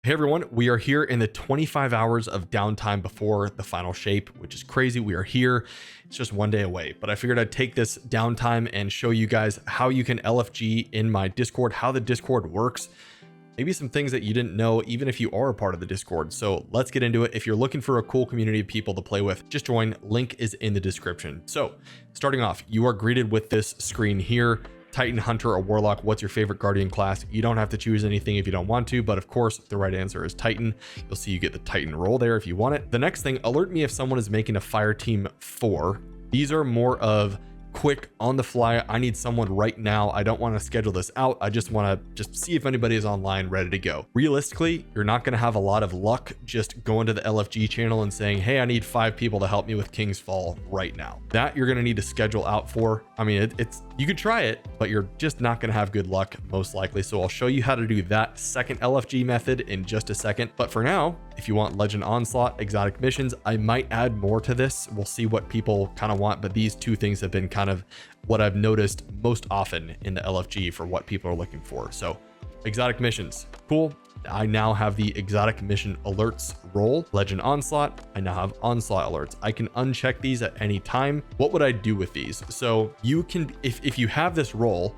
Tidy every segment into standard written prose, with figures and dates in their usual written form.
Hey everyone, we are here in the 25 hours of downtime before the final shape, which is crazy. We are here. It's just one day away, but I figured I'd take this downtime and show you guys how you can LFG in my Discord, how the Discord works, maybe some things that you didn't know, even if you are a part of the Discord. So let's get into it. If you're looking for a cool community of people to play with, just join. Link is in the description. So starting off, you are greeted with this screen here. Titan, Hunter, or Warlock, what's your favorite Guardian class? You don't have to choose anything if you don't want to, but of course, the right answer is Titan. You'll see you get the Titan roll there if you want it. The next thing, alert me if someone is making a fire team 4. These are more of quick on the fly. I need someone right now. I don't want to schedule this out. I just want to see if anybody is online ready to go. Realistically, you're not going to have a lot of luck just going to the LFG channel and saying, hey, I need 5 people to help me with King's Fall right now. That you're going to need to schedule out for. I mean, you could try it, but you're just not going to have good luck most likely. So I'll show you how to do that second LFG method in just a second. But for now, if you want Legend Onslaught, exotic missions, I might add more to this. We'll see what people kind of want, but these two things have been kind of what I've noticed most often in the LFG for what people are looking for. So exotic missions, cool. I now have the exotic mission alerts role. Legend Onslaught, I now have onslaught alerts. I can uncheck these at any time. What would I do with these? So you can, if you have this role,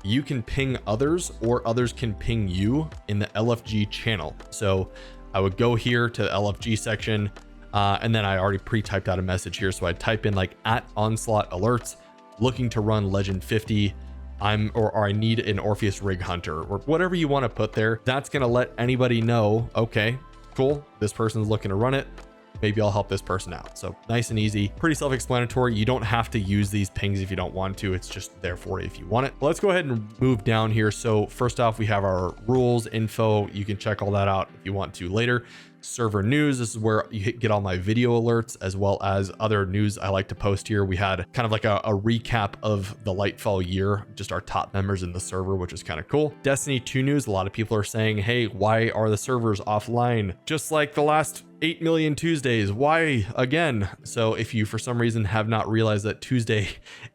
you can ping others or others can ping you in the LFG channel. So I would go here to the LFG section and then I already pre-typed out a message here. So I type in like @onslaught alerts, looking to run Legend 50. Or I need an Orpheus Rig Hunter or whatever you want to put there. That's going to let anybody know, okay, cool, this person's looking to run it. Maybe I'll help this person out. So nice and easy, pretty self-explanatory. You don't have to use these pings if you don't want to. It's just there for you if you want it. Let's go ahead and move down here. So first off, we have our rules info. You can check all that out if you want to later. Server news, this is where you get all my video alerts as well as other news I like to post here. We had kind of like a recap of the Lightfall year, just our top members in the server, which is kind of cool. Destiny 2 news, a lot of people are saying, hey, why are the servers offline? Just like the last 8 million Tuesdays, why again? So if you for some reason have not realized that Tuesday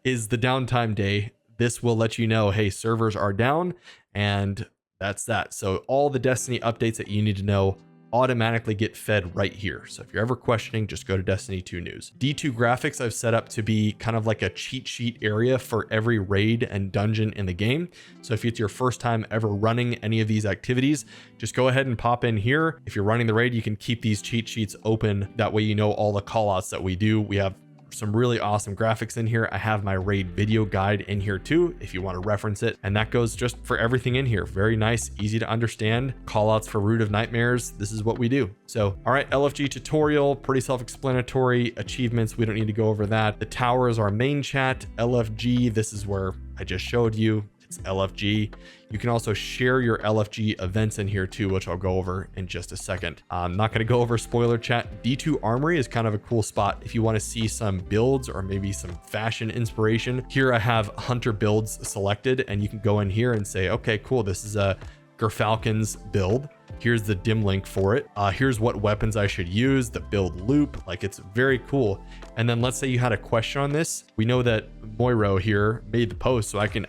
is the downtime day, this will let you know, hey, servers are down, and that's that. So all the Destiny updates that you need to know automatically get fed right here. So if you're ever questioning, just go to Destiny 2 news. D2 graphics I've set up to be kind of like a cheat sheet area for every raid and dungeon in the game. So if it's your first time ever running any of these activities, just go ahead and pop in here. If you're running the raid, you can keep these cheat sheets open. That way you know all the call outs that we do. We have some really awesome graphics in here. I have my raid video guide in here too, if you want to reference it. And that goes just for everything in here. Very nice, easy to understand. Call outs for Root of Nightmares. This is what we do. So, all right, LFG tutorial, pretty self-explanatory. Achievements, we don't need to go over that. The tower is our main chat. LFG, this is where I just showed you. It's LFG. You can also share your LFG events in here too, which I'll go over in just a second. I'm not going to go over spoiler chat. D2 Armory is kind of a cool spot if you want to see some builds or maybe some fashion inspiration. Here I have Hunter builds selected, and you can go in here and say, okay, cool, this is a Gerfalcon's build. Here's the dim link for it. Here's what weapons I should use, the build loop. Like, it's very cool. And then let's say you had a question on this. We know that Moiro here made the post, so I can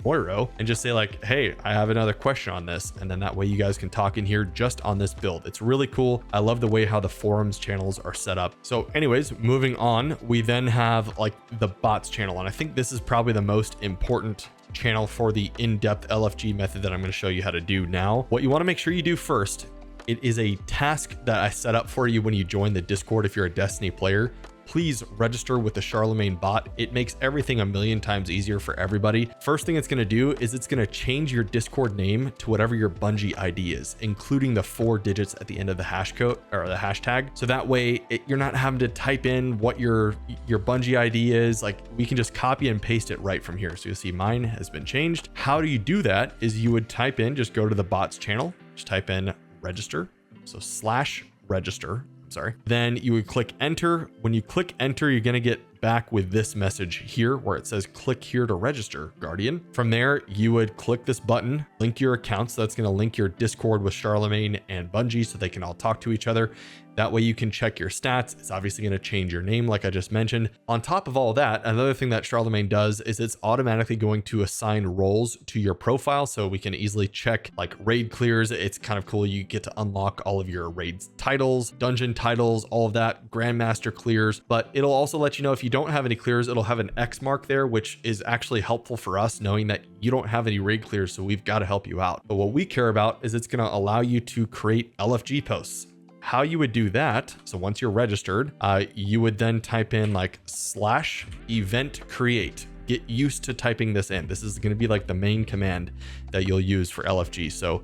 Moiro and just say like, hey, I have another question on this. And then that way you guys can talk in here just on this build. It's really cool. I love the way how the forums channels are set up. So anyways, moving on, we then have like the bots channel. And I think this is probably the most important channel for the in-depth LFG method that I'm going to show you how to do now. What you want to make sure you do first, it is a task that I set up for you when you join the Discord. If you're a Destiny player, please register with the Charlemagne bot. It makes everything a million times easier for everybody. First thing it's going to do is it's going to change your Discord name to whatever your Bungie ID is, including the 4 digits at the end of the hash code or the hashtag. So that way you're not having to type in what your Bungie ID is. Like, we can just copy and paste it right from here. So you'll see mine has been changed. How do you do that is you would type in, just go to the bots channel, just type in register. So /register. Sorry. Then you would click enter. When you click enter, you're going to get back with this message here where it says click here to register, Guardian. From there, you would click this button, link your account. So that's going to link your Discord with Charlemagne and Bungie so they can all talk to each other. That way you can check your stats. It's obviously going to change your name, like I just mentioned. On top of all that, another thing that Charlemagne does is it's automatically going to assign roles to your profile. So we can easily check like raid clears. It's kind of cool. You get to unlock all of your raids titles, dungeon titles, all of that, grandmaster clears. But it'll also let you know if you don't have any clears, it'll have an X mark there, which is actually helpful for us knowing that you don't have any raid clears. So we've got to help you out. But what we care about is it's going to allow you to create LFG posts. How you would do that, so once you're registered, you would then type in like /event create. Get used to typing this in. This is going to be like the main command that you'll use for LFG. So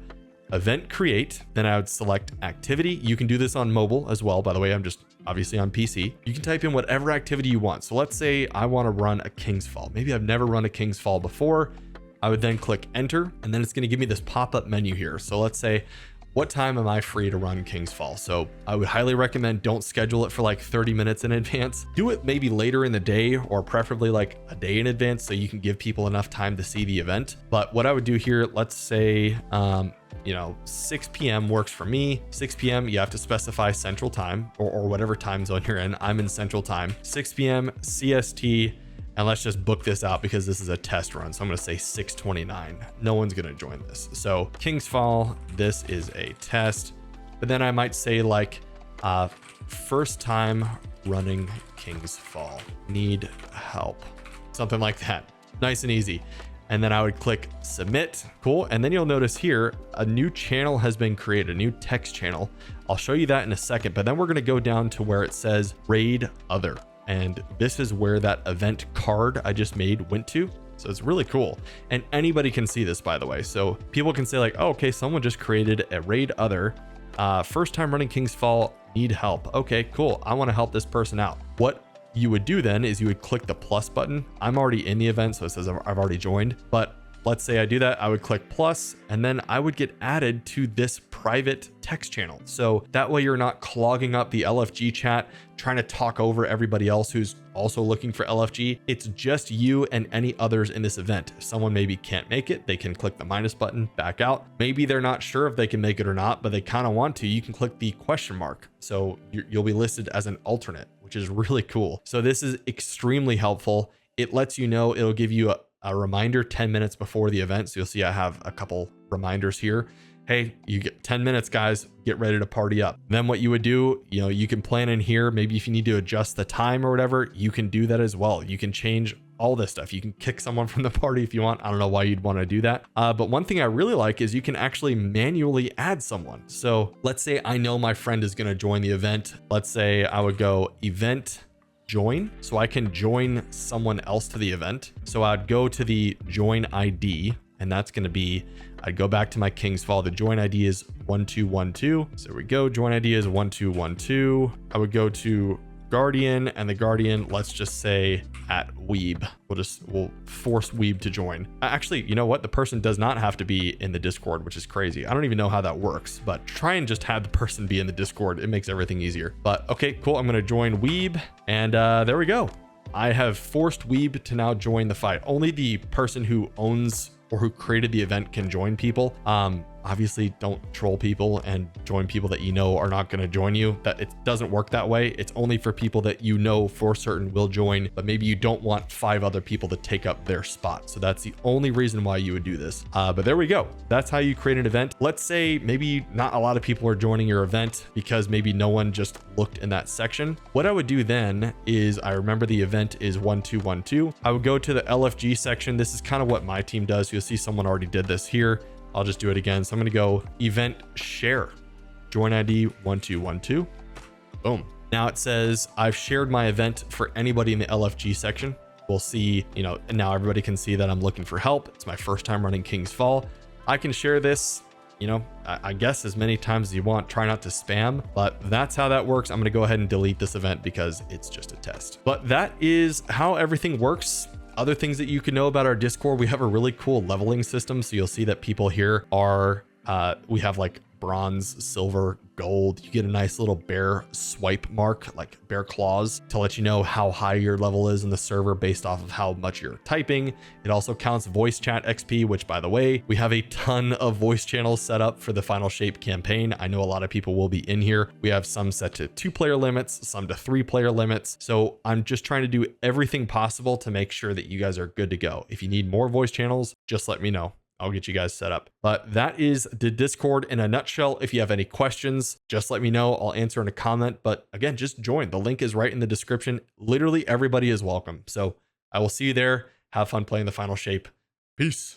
event create, then I would select activity. You can do this on mobile as well. By the way, I'm just obviously on PC. You can type in whatever activity you want. So let's say I want to run a King's Fall. Maybe I've never run a King's Fall before. I would then click enter, and then it's going to give me this pop-up menu here. So let's say, what time am I free to run King's Fall? So I would highly recommend don't schedule it for like 30 minutes in advance. Do it maybe later in the day, or preferably like a day in advance, so you can give people enough time to see the event. But what I would do here, let's say, 6 p.m. works for me. 6 p.m. you have to specify Central Time or whatever time zone you're in. I'm in Central Time. 6 p.m. CST. And let's just book this out because this is a test run. So I'm going to say 6:29. No one's going to join this. So King's Fall, this is a test. But then I might say like first time running King's Fall. Need help. Something like that. Nice and easy. And then I would click submit. Cool. And then you'll notice here a new channel has been created, a new text channel. I'll show you that in a second. But then we're going to go down to where it says raid other. And this is where that event card I just made went to. So it's really cool. And anybody can see this, by the way. So people can say like, oh, okay, someone just created a raid other. First time running King's Fall, need help. Okay, cool. I want to help this person out. What you would do then is you would click the plus button. I'm already in the event, so it says I've already joined. But let's say I do that, I would click plus, and then I would get added to this private text channel. So that way you're not clogging up the LFG chat, trying to talk over everybody else who's also looking for LFG. It's just you and any others in this event. If someone maybe can't make it, they can click the minus button, back out. Maybe they're not sure if they can make it or not, but they kind of want to. You can click the question mark. So you'll be listed as an alternate, which is really cool. So this is extremely helpful. It lets you know, it'll give you a reminder 10 minutes before the event. So you'll see I have a couple reminders here. Hey, you get 10 minutes, guys, get ready to party up. Then what you would do, you can plan in here. Maybe if you need to adjust the time or whatever, you can do that as well. You can change all this stuff. You can kick someone from the party if you want. I don't know why you'd want to do that. But one thing I really like is you can actually manually add someone. So let's say I know my friend is going to join the event. Let's say I would go event join, so I can join someone else to the event. So I'd go to the join ID, and that's going to be, I'd go back to my King's Fall. The join ID is 1212. So we go, join ID is 1212. I would go to Guardian, and the Guardian, let's just say at Weeb. We'll force Weeb to join. Actually, you know what? The person does not have to be in the Discord, which is crazy. I don't even know how that works, but try and just have the person be in the Discord. It makes everything easier. But okay, cool. I'm going to join Weeb, and there we go. I have forced Weeb to now join the fight. Only the person who owns or who created the event can join people. Obviously don't troll people and join people that you know are not going to join you. That it doesn't work that way. It's only for people that you know for certain will join, but maybe you don't want 5 other people to take up their spot. So that's the only reason why you would do this. But there we go. That's how you create an event. Let's say maybe not a lot of people are joining your event because maybe no one just looked in that section. What I would do then is, I remember the event is 1212. I would go to the LFG section. This is kind of what my team does. You'll see someone already did this here. I'll just do it again. So I'm going to go event share, join ID 1212. Boom. Now it says I've shared my event for anybody in the LFG section. We'll see, and now everybody can see that I'm looking for help. It's my first time running King's Fall. I can share this, I guess as many times as you want. Try not to spam, but that's how that works. I'm going to go ahead and delete this event because it's just a test. But that is how everything works. Other things that you can know about our Discord, we have a really cool leveling system. So you'll see that people here are, we have like bronze, silver, gold. You get a nice little bear swipe mark, like bear claws, to let you know how high your level is in the server based off of how much you're typing. It also counts voice chat XP, which, by the way, we have a ton of voice channels set up for the Final Shape campaign. I know a lot of people will be in here. We have some set to 2-player limits, some to 3-player limits. So I'm just trying to do everything possible to make sure that you guys are good to go. If you need more voice channels, just let me know. I'll get you guys set up. But that is the Discord in a nutshell. If you have any questions, just let me know. I'll answer in a comment. But again, just join. The link is right in the description. Literally everybody is welcome. So I will see you there. Have fun playing the Final Shape. Peace.